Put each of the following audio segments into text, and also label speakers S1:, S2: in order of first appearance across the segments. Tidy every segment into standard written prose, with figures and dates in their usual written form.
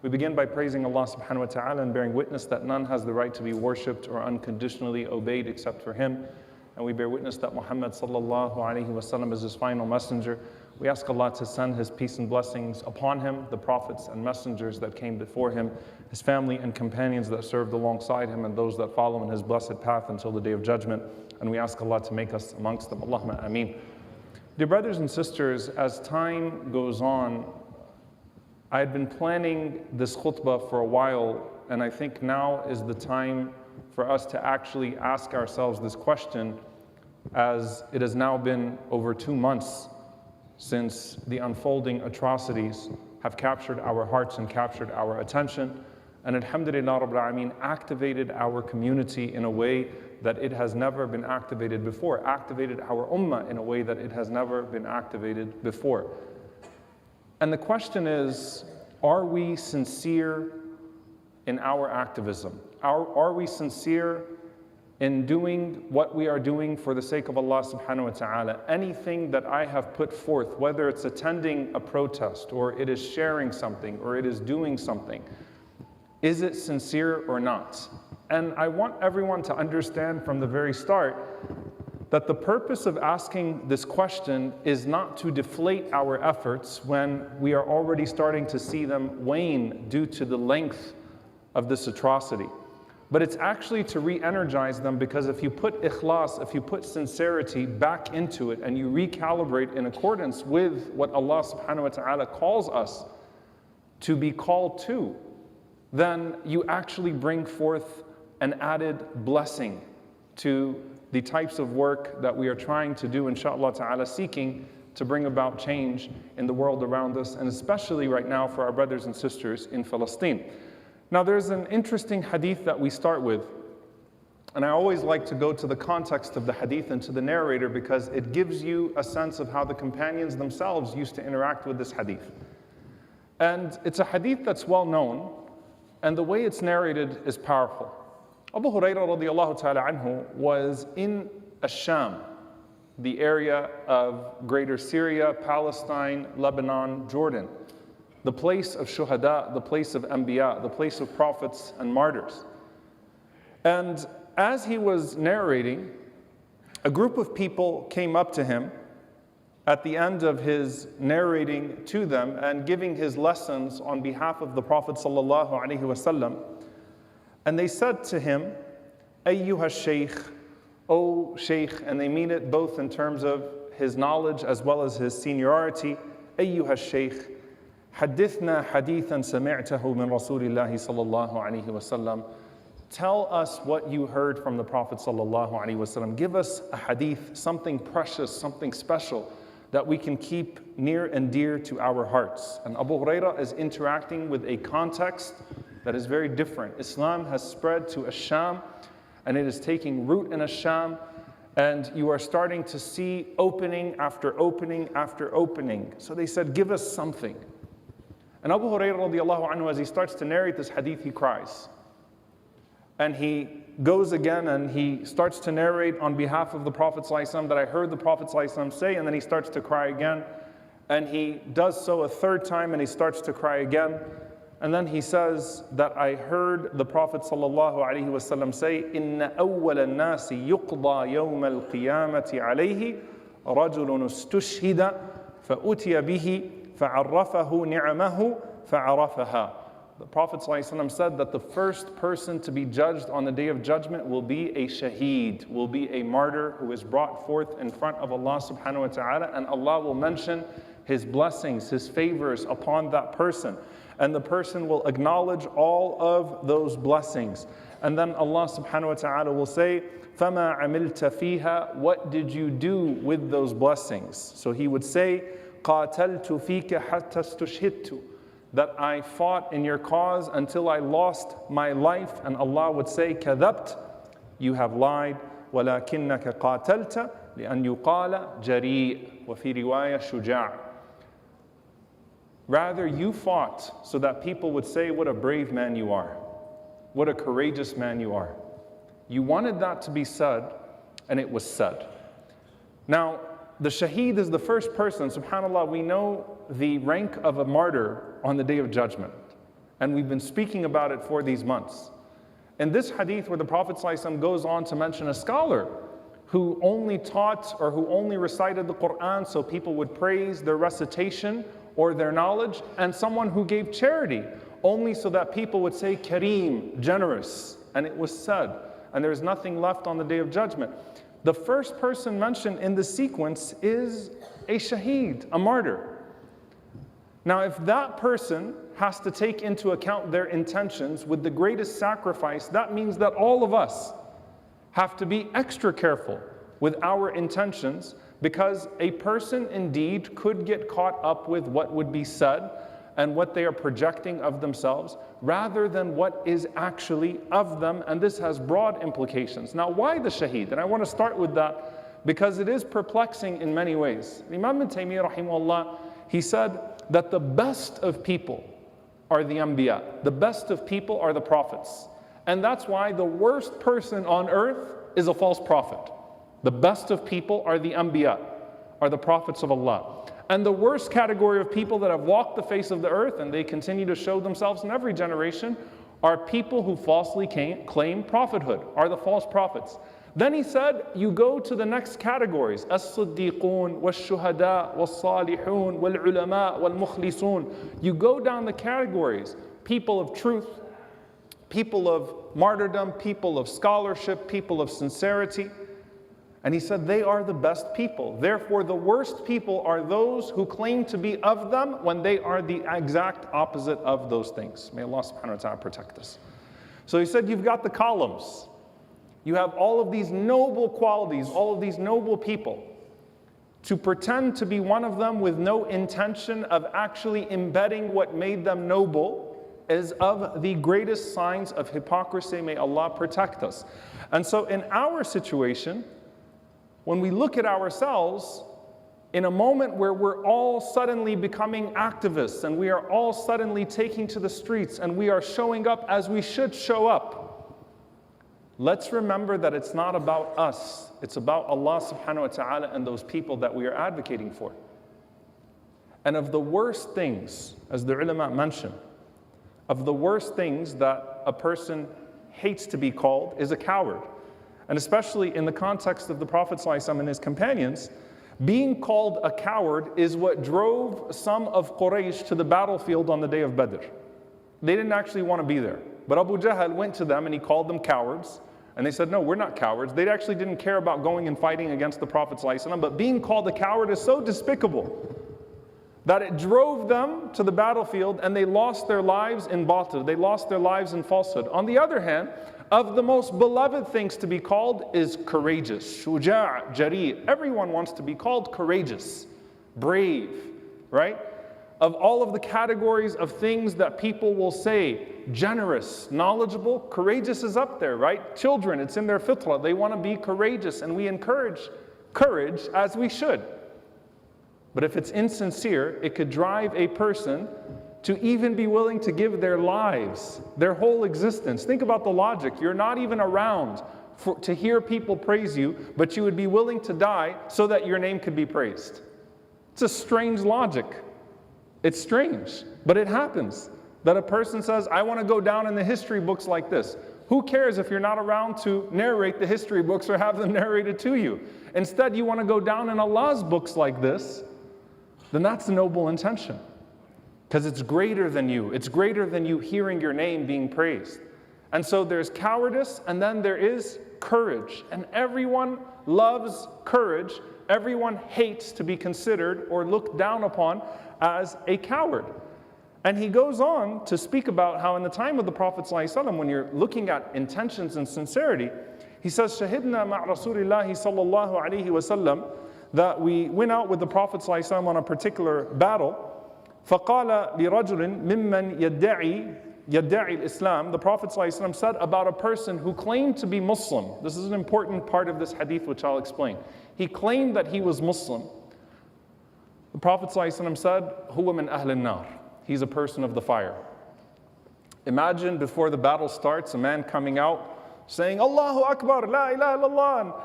S1: We begin by praising Allah subhanahu wa ta'ala and bearing witness that none has the right to be worshipped or unconditionally obeyed except for Him. And we bear witness that Muhammad sallallahu alayhi wa sallam is His final messenger. We ask Allah to send His peace and blessings upon Him, the prophets and messengers that came before Him, His family and companions that served alongside Him, and those that follow in His blessed path until the Day of Judgment. And we ask Allah to make us amongst them. Allahumma ameen. Dear brothers and sisters, as time goes on, I had been planning this khutbah for a while, and I think now is the time for us to actually ask ourselves this question, as it has now been over 2 months since the unfolding atrocities have captured our hearts and captured our attention, and alhamdulillah Rabbil Alameen activated our community in a way that it has never been activated before, activated our ummah in a way that it has never been activated before. And the question is, are we sincere in our activism? Are we sincere in doing what we are doing for the sake of Allah subhanahu wa ta'ala? Anything that I have put forth, whether it's attending a protest, or it is sharing something, or it is doing something, is it sincere or not? And I want everyone to understand from the very start that the purpose of asking this question is not to deflate our efforts when we are already starting to see them wane due to the length of this atrocity. But it's actually to re-energize them, because if you put ikhlas, if you put sincerity back into it and you recalibrate in accordance with what Allah subhanahu wa ta'ala calls us to be called to, then you actually bring forth an added blessing to the types of work that we are trying to do, inshaAllah ta'ala, seeking to bring about change in the world around us, and especially right now for our brothers and sisters in Palestine. Now, there's an interesting hadith that we start with, and I always like to go to the context of the hadith and to the narrator, because it gives you a sense of how the companions themselves used to interact with this hadith. And it's a hadith that's well known, and the way it's narrated is powerful. Abu Hurairah radiallahu ta'ala anhu was in Ash-Sham, the area of Greater Syria, Palestine, Lebanon, Jordan, the place of shuhada, the place of anbiya, the place of prophets and martyrs. And as he was narrating, a group of people came up to him at the end of his narrating to them and giving his lessons on behalf of the Prophet sallallahu alaihi wasallam. And they said to him, Ayyuha Shaykh, O Shaykh, and they mean it both in terms of his knowledge as well as his seniority. Ayyuha Shaykh, Hadithna hadithan sami'tahu min Rasulillahi sallallahu alayhi wasallam. Tell us what you heard from the Prophet sallallahu alayhi wasallam. Give us a hadith, something precious, something special that we can keep near and dear to our hearts. And Abu Hurairah is interacting with a context that is very different. Islam has spread to Ash-Sham, and it is taking root in Ash-Sham, and you are starting to see opening after opening after opening. So they said, give us something. And Abu Hurairah radiallahu anhu, as he starts to narrate this hadith, he cries. And he goes again and he starts to narrate on behalf of the Prophet ﷺ that I heard the Prophet ﷺ say, and then he starts to cry again. And he does so a third time and he starts to cry again. And then he says that I heard the Prophet ﷺ say, إِنَّ أَوَّلَ النَّاسِ يُقْضَى يَوْمَ الْقِيَامَةِ عَلَيْهِ رَجُلٌ اسْتُشْهِدَ فَأُتِيَ بِهِ فَعَرَّفَهُ نِعْمَهُ فَعَرَفَهَا. The Prophet ﷺ said that the first person to be judged on the Day of Judgment will be a Shahid, will be a martyr who is brought forth in front of Allah subhanahu wa ta'ala, and Allah will mention His blessings, His favors upon that person. And the person will acknowledge all of those blessings. And then Allah subhanahu wa ta'ala will say, فَمَا عَمِلْتَ فِيهَا. What did you do with those blessings? So He would say, قَاتَلْتُ فِيكَ حَتَّى اسْتُشْهِدْتُ. That I fought in your cause until I lost my life. And Allah would say, كَذَبْتَ. You have lied. وَلَكِنَّكَ قَاتَلْتَ لِأَنْ يُقَالَ جَرِيء. وَفِي رِوَايَةٍ شُجَاعٍ. Rather, you fought so that people would say, what a brave man you are. What a courageous man you are. You wanted that to be said, and it was said. Now, the Shahid is the first person, subhanAllah, we know the rank of a martyr on the Day of Judgment. And we've been speaking about it for these months. In this hadith where the Prophet ﷺ goes on to mention a scholar who only taught or who only recited the Quran so people would praise their recitation or their knowledge, and someone who gave charity only so that people would say Kareem, generous, and it was said, and there's nothing left on the Day of Judgment. The first person mentioned in the sequence is a Shahid, a martyr. Now, if that person has to take into account their intentions with the greatest sacrifice, that means that all of us have to be extra careful with our intentions, because a person indeed could get caught up with what would be said and what they are projecting of themselves rather than what is actually of them, and this has broad implications. Now, why the Shahid? And I want to start with that because it is perplexing in many ways. Imam ibn Taymiyyah rahimahullah, he said that the best of people are the Anbiya. The best of people are the prophets. And that's why the worst person on earth is a false prophet. The best of people are the Anbiya, are the prophets of Allah. And the worst category of people that have walked the face of the earth, and they continue to show themselves in every generation, are people who falsely claim prophethood, are the false prophets. Then he said, you go to the next categories, as-siddiqun, wal-shuhada, wal-salihun, wal-ulama, wal-mukhlisun. You go down the categories, people of truth, people of martyrdom, people of scholarship, people of sincerity. And he said they are the best people. Therefore, the worst people are those who claim to be of them when they are the exact opposite of those things. May Allah subhanahu wa ta'ala protect us. So he said you've got the columns. You have all of these noble qualities, all of these noble people. To pretend to be one of them with no intention of actually embedding what made them noble is of the greatest signs of hypocrisy. May Allah protect us. And so in our situation, when we look at ourselves, in a moment where we're all suddenly becoming activists and we are all suddenly taking to the streets and we are showing up as we should show up, let's remember that it's not about us. It's about Allah subhanahu wa ta'ala and those people that we are advocating for. And of the worst things, as the ulama mentioned, of the worst things that a person hates to be called is a coward. And especially in the context of the Prophet ﷺ and his companions, being called a coward is what drove some of Quraysh to the battlefield on the day of Badr. They didn't actually want to be there. But Abu Jahl went to them and he called them cowards. And they said, no, we're not cowards. They actually didn't care about going and fighting against the Prophet ﷺ. But being called a coward is so despicable that it drove them to the battlefield and they lost their lives in batil. They lost their lives in falsehood. On the other hand, of the most beloved things to be called is courageous. Shuja', jari'. Everyone wants to be called courageous, brave, right? Of all of the categories of things that people will say, generous, knowledgeable, courageous is up there, right? Children, it's in their fitrah. They want to be courageous, and we encourage courage as we should. But if it's insincere, it could drive a person to even be willing to give their lives, their whole existence. Think about the logic. You're not even around to hear people praise you, but you would be willing to die so that your name could be praised. It's a strange logic. It's strange, but it happens that a person says, I want to go down in the history books like this. Who cares if you're not around to narrate the history books or have them narrated to you? Instead, you want to go down in Allah's books like this, then that's a noble intention. Because it's greater than you. It's greater than you hearing your name being praised. And so there's cowardice, and then there is courage. And everyone loves courage. Everyone hates to be considered or looked down upon as a coward. And he goes on to speak about how in the time of the Prophet ﷺ, when you're looking at intentions and sincerity, he says, Shahidna ma' Rasulillahi sallallahu alayhi wa sallam, that we went out with the Prophet ﷺ on a particular battle. فَقَالَ لِرَجُلٍ مِمَّنْ يَدَّعِي الْإِسْلَامِ. The Prophet ﷺ said about a person who claimed to be Muslim. This is an important part of this hadith which I'll explain. He claimed that he was Muslim. The Prophet ﷺ said, هُوَ مِنْ أَهْلِ النَّارِ. He's a person of the fire. Imagine before the battle starts, a man coming out saying, Allahu Akbar, la ilaha illallah,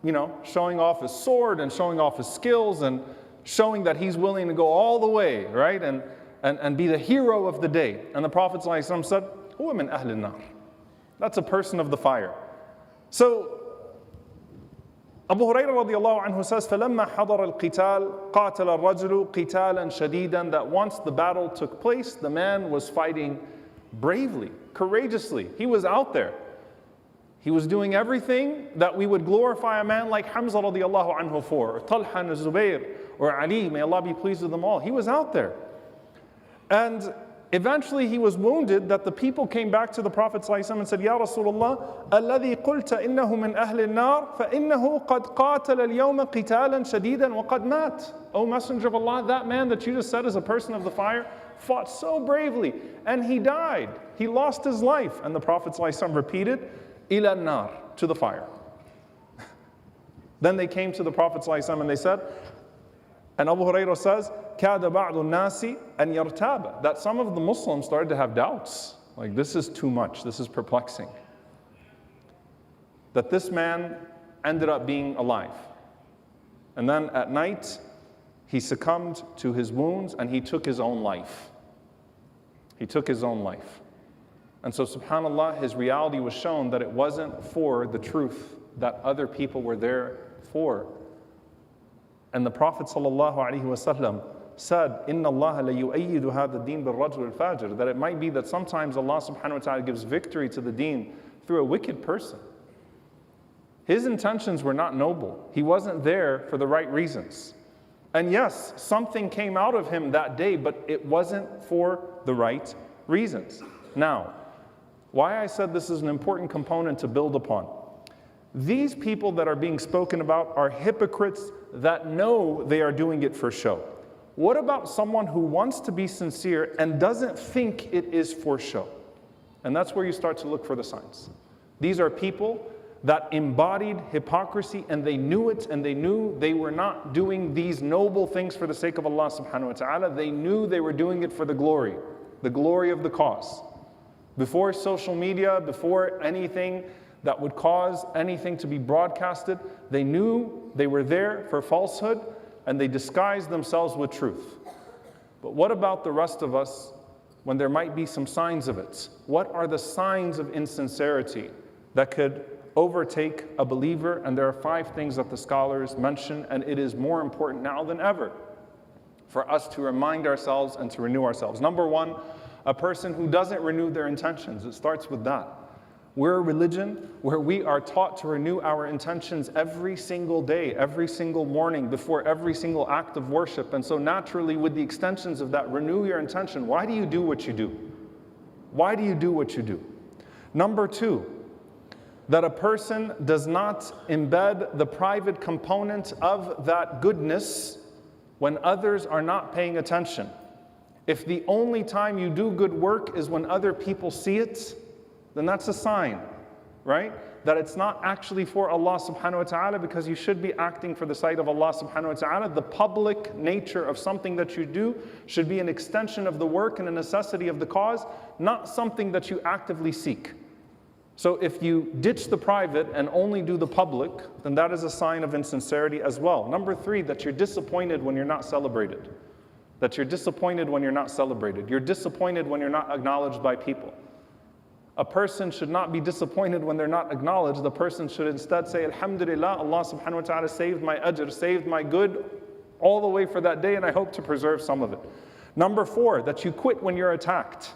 S1: and showing off his sword and showing off his skills and showing that he's willing to go all the way, right? And and be the hero of the day. And the Prophet ﷺ said, "Huwa min ahli an-nar." That's a person of the fire. So Abu Hurairah radiallahu anhu says, فَلَمَّا حَضَرَ الْقِتَالِ قَاتَلَ الرَّجُلُ قِتَالًا شَدِيدًا, that once the battle took place, the man was fighting bravely, courageously. He was out there. He was doing everything that we would glorify a man like Hamza radiallahu anhu for, or Talha and Zubayr, or Ali, may Allah be pleased with them all. He was out there. And eventually he was wounded that the people came back to the Prophet ﷺ and said, Ya Rasulullah, الَّذِي قُلْتَ إِنَّهُ مِنْ أَهْلِ النَّارِ فَإِنَّهُ قَدْ قَاتَلَ الْيَوْمَ قِتَالًا شَدِيدًا وَقَدْ مَاتَ. O Messenger of Allah, that man that you just said is a person of the fire fought so bravely and he died. He lost his life. And the Prophet ﷺ repeated, إِلَى النَّارِ, to the fire. Then they came to the Prophet ﷺ and they said, and Abu Hurairah says, كَادَ بَعْضُ النَّاسِ أَنْ يَرْتَابَ, that some of the Muslims started to have doubts. Like, this is too much, this is perplexing. That this man ended up being alive. And then at night, he succumbed to his wounds and he took his own life. He took his own life. And so, subhanAllah, his reality was shown that it wasn't for the truth that other people were there for. And the Prophet ﷺ said, إِنَّ اللَّهَ لَيُؤَيِّدُ هَذَا الدِّينَ بِالرَّجُلِ الْفَاجِرِ, that it might be that sometimes Allah subhanahu wa ta'ala gives victory to the deen through a wicked person. His intentions were not noble. He wasn't there for the right reasons. And yes, something came out of him that day, but it wasn't for the right reasons. Now, why I said this is an important component to build upon. These people that are being spoken about are hypocrites that know they are doing it for show. What about someone who wants to be sincere and doesn't think it is for show? And that's where you start to look for the signs. These are people that embodied hypocrisy and they knew it, and they knew they were not doing these noble things for the sake of Allah subhanahu wa ta'ala. They knew they were doing it for the glory of the cause. Before social media, before anything that would cause anything to be broadcasted, they knew they were there for falsehood and they disguised themselves with truth. But what about the rest of us when there might be some signs of it? What are the signs of insincerity that could overtake a believer? And there are 5 things that the scholars mention, and it is more important now than ever for us to remind ourselves and to renew ourselves. Number 1, a person who doesn't renew their intentions. It starts with that. We're a religion where we are taught to renew our intentions every single day, every single morning, before every single act of worship. And so naturally, with the extensions of that, renew your intention. Why do you do what you do? Why do you do what you do? Number 2, that a person does not embed the private component of that goodness when others are not paying attention. If the only time you do good work is when other people see it, then that's a sign, right? That it's not actually for Allah subhanahu wa ta'ala, because you should be acting for the sight of Allah subhanahu wa ta'ala. The public nature of something that you do should be an extension of the work and a necessity of the cause, not something that you actively seek. So if you ditch the private and only do the public, then that is a sign of insincerity as well. Number 3, that you're disappointed when you're not celebrated. That you're disappointed when you're not celebrated. You're disappointed when you're not acknowledged by people. A person should not be disappointed when they're not acknowledged. The person should instead say, Alhamdulillah, Allah subhanahu wa ta'ala saved my ajr, saved my good all the way for that day, and I hope to preserve some of it. Number 4, that you quit when you're attacked.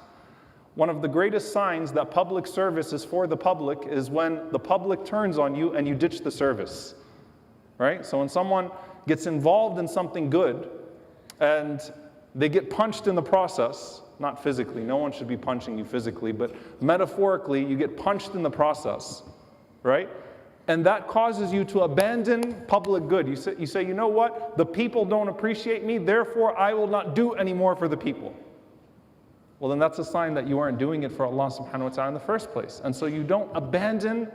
S1: One of the greatest signs that public service is for the public is when the public turns on you and you ditch the service, right? So when someone gets involved in something good and they get punched in the process, not physically, no one should be punching you physically, but metaphorically, you get punched in the process, right? And that causes you to abandon public good. You say, you know what? The people don't appreciate me, therefore I will not do any more for the people. Well, then that's a sign that you aren't doing it for Allah subhanahu wa ta'ala in the first place. And so you don't abandon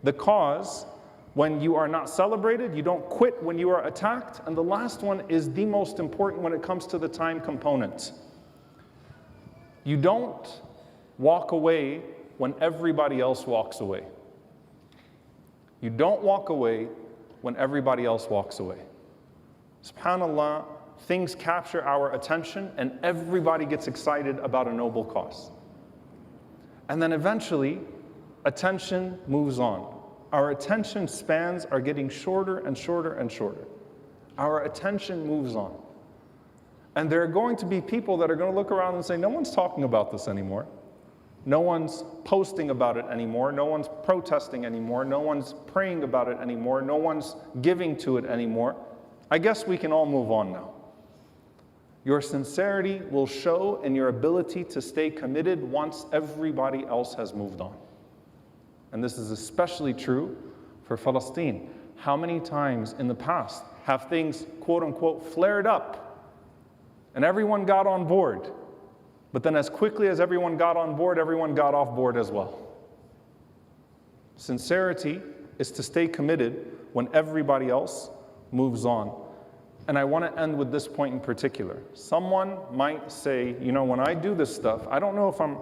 S1: the cause when you are not celebrated. You don't quit when you are attacked. And the last one is the most important when it comes to the time component. You don't walk away when everybody else walks away. You don't walk away when everybody else walks away. SubhanAllah, things capture our attention and everybody gets excited about a noble cause. And then eventually, attention moves on. Our attention spans are getting shorter and shorter and shorter. Our attention moves on. And there are going to be people that are going to look around and say, no one's talking about this anymore. No one's posting about it anymore. No one's protesting anymore. No one's praying about it anymore. No one's giving to it anymore. I guess we can all move on now. Your sincerity will show in your ability to stay committed once everybody else has moved on. And this is especially true for Palestine. How many times in the past have things, quote unquote, flared up and everyone got on board? But then as quickly as everyone got on board, everyone got off board as well. Sincerity is to stay committed when everybody else moves on. And I want to end with this point in particular. Someone might say, you know, when I do this stuff, I don't know if I'm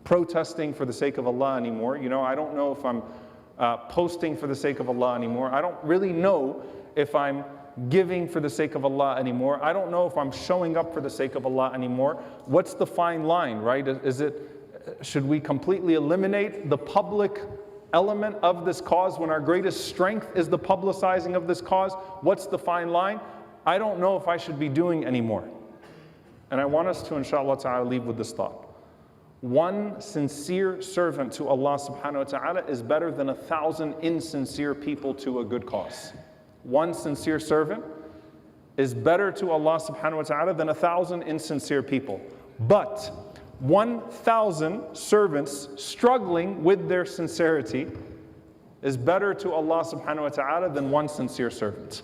S1: protesting for the sake of Allah anymore. You know, I don't know if I'm posting for the sake of Allah anymore. I don't really know if I'm giving for the sake of Allah anymore. I don't know if I'm showing up for the sake of Allah anymore. What's the fine line, right? Should we completely eliminate the public element of this cause when our greatest strength is the publicizing of this cause? What's the fine line? I don't know if I should be doing anymore. And I want us to, inshallah ta'ala, leave with this thought. One sincere servant to Allah subhanahu wa ta'ala is better than 1,000 insincere people to a good cause. One sincere servant is better to Allah subhanahu wa ta'ala than 1,000 insincere people. But 1,000 servants struggling with their sincerity is better to Allah subhanahu wa ta'ala than one sincere servant.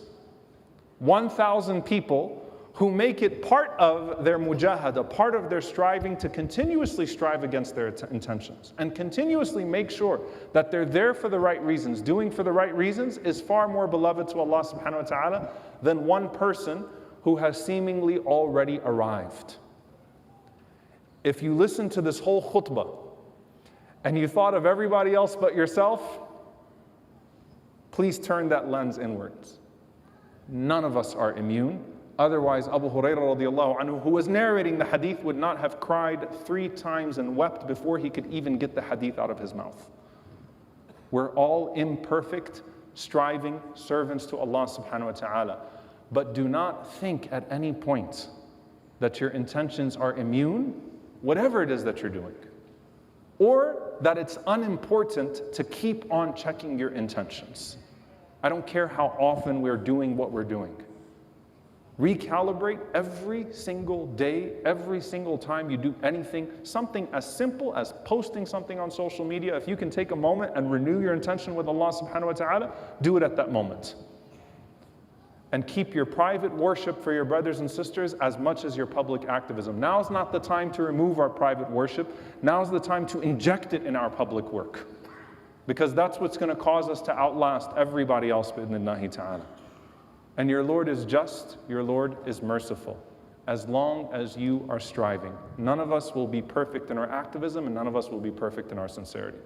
S1: 1,000 people who make it part of their mujahada, part of their striving to continuously strive against their intentions and continuously make sure that they're there for the right reasons, doing for the right reasons, is far more beloved to Allah subhanahu wa ta'ala than one person who has seemingly already arrived. If you listen to this whole khutbah and you thought of everybody else but yourself, please turn that lens inwards. None of us are immune. Otherwise, Abu Hurairah radiallahu anhu, who was narrating the hadith, would not have cried 3 times and wept before he could even get the hadith out of his mouth. We're all imperfect, striving servants to Allah subhanahu wa ta'ala. But do not think at any point that your intentions are immune, whatever it is that you're doing, or that it's unimportant to keep on checking your intentions. I don't care how often we're doing what we're doing. Recalibrate every single day, every single time you do anything, something as simple as posting something on social media. If you can take a moment and renew your intention with Allah subhanahu wa ta'ala, do it at that moment. And keep your private worship for your brothers and sisters as much as your public activism. Now's not the time to remove our private worship. Now's the time to inject it in our public work. Because that's what's going to cause us to outlast everybody else, bi'idhnillahi ta'ala. And your Lord is just, your Lord is merciful, as long as you are striving. None of us will be perfect in our activism, and none of us will be perfect in our sincerity.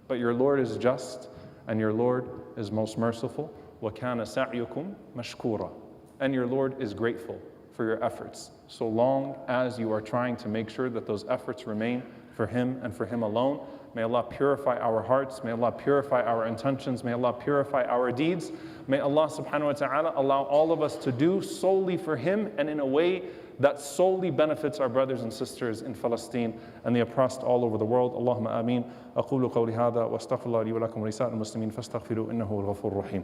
S1: But your Lord is just, and your Lord is most merciful. وَكَانَ سَعْيُكُمْ مَشْكُورًا. And your Lord is grateful for your efforts, so long as you are trying to make sure that those efforts remain for Him and for Him alone. May Allah purify our hearts. May Allah purify our intentions. May Allah purify our deeds. May Allah subhanahu wa ta'ala allow all of us to do solely for Him and in a way that solely benefits our brothers and sisters in Palestine and the oppressed all over the world. Allahumma ameen. أقول قولي هذا وأستغفر الله لي ولكم ولسائر المسلمين فاستغفروا إنه هو الغفور الرحيم.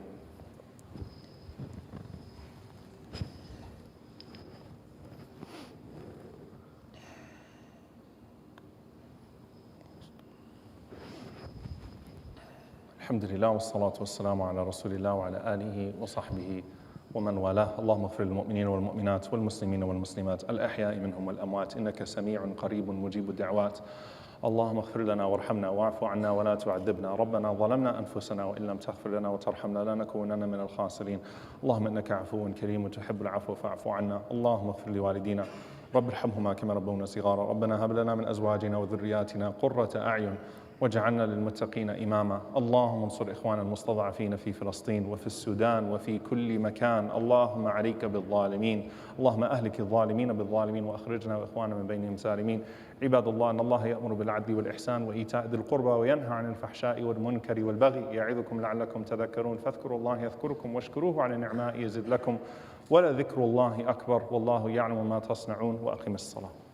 S1: الحمد لله والصلاة والسلام على رسول الله وعلى آله وصحبه ومن والاه. اللهم اغفر للمؤمنين والمؤمنات والمسلمين والمسلمات الأحياء منهم والأموات إنك سميع قريب مجيب الدعوات. اللهم اغفر لنا وارحمنا واعف عنا ولا تعذبنا. ربنا ظلمنا أنفسنا وإن لم تغفر لنا وترحمنا لنكونن من الخاسرين. اللهم إنك عفو كريم تحب العفو فاعف عنا. اللهم اغفر لوالدينا رب ارحمهما كما ربونا صغارا. ربنا هب لنا من أزواجنا وذرياتنا قرة أعين واجعلنا للمتقين إماما. اللهم انصر إخواننا المستضعفين في فلسطين وفي السودان وفي كل مكان. اللهم عليك بالظالمين، اللهم أهلك الظالمين بالظالمين وأخرجنا وإخواننا من بينهم سالمين. عباد الله، إن الله يأمر بالعدل والإحسان وإيتاء ذي القربى وينهى عن الفحشاء والمنكر والبغي يعظكم لعلكم تذكرون. فاذكروا الله يذكركم واشكروه على نعمائه يزد لكم ولذكر الله أكبر والله يعلم ما تصنعون. وأقم الصلاة.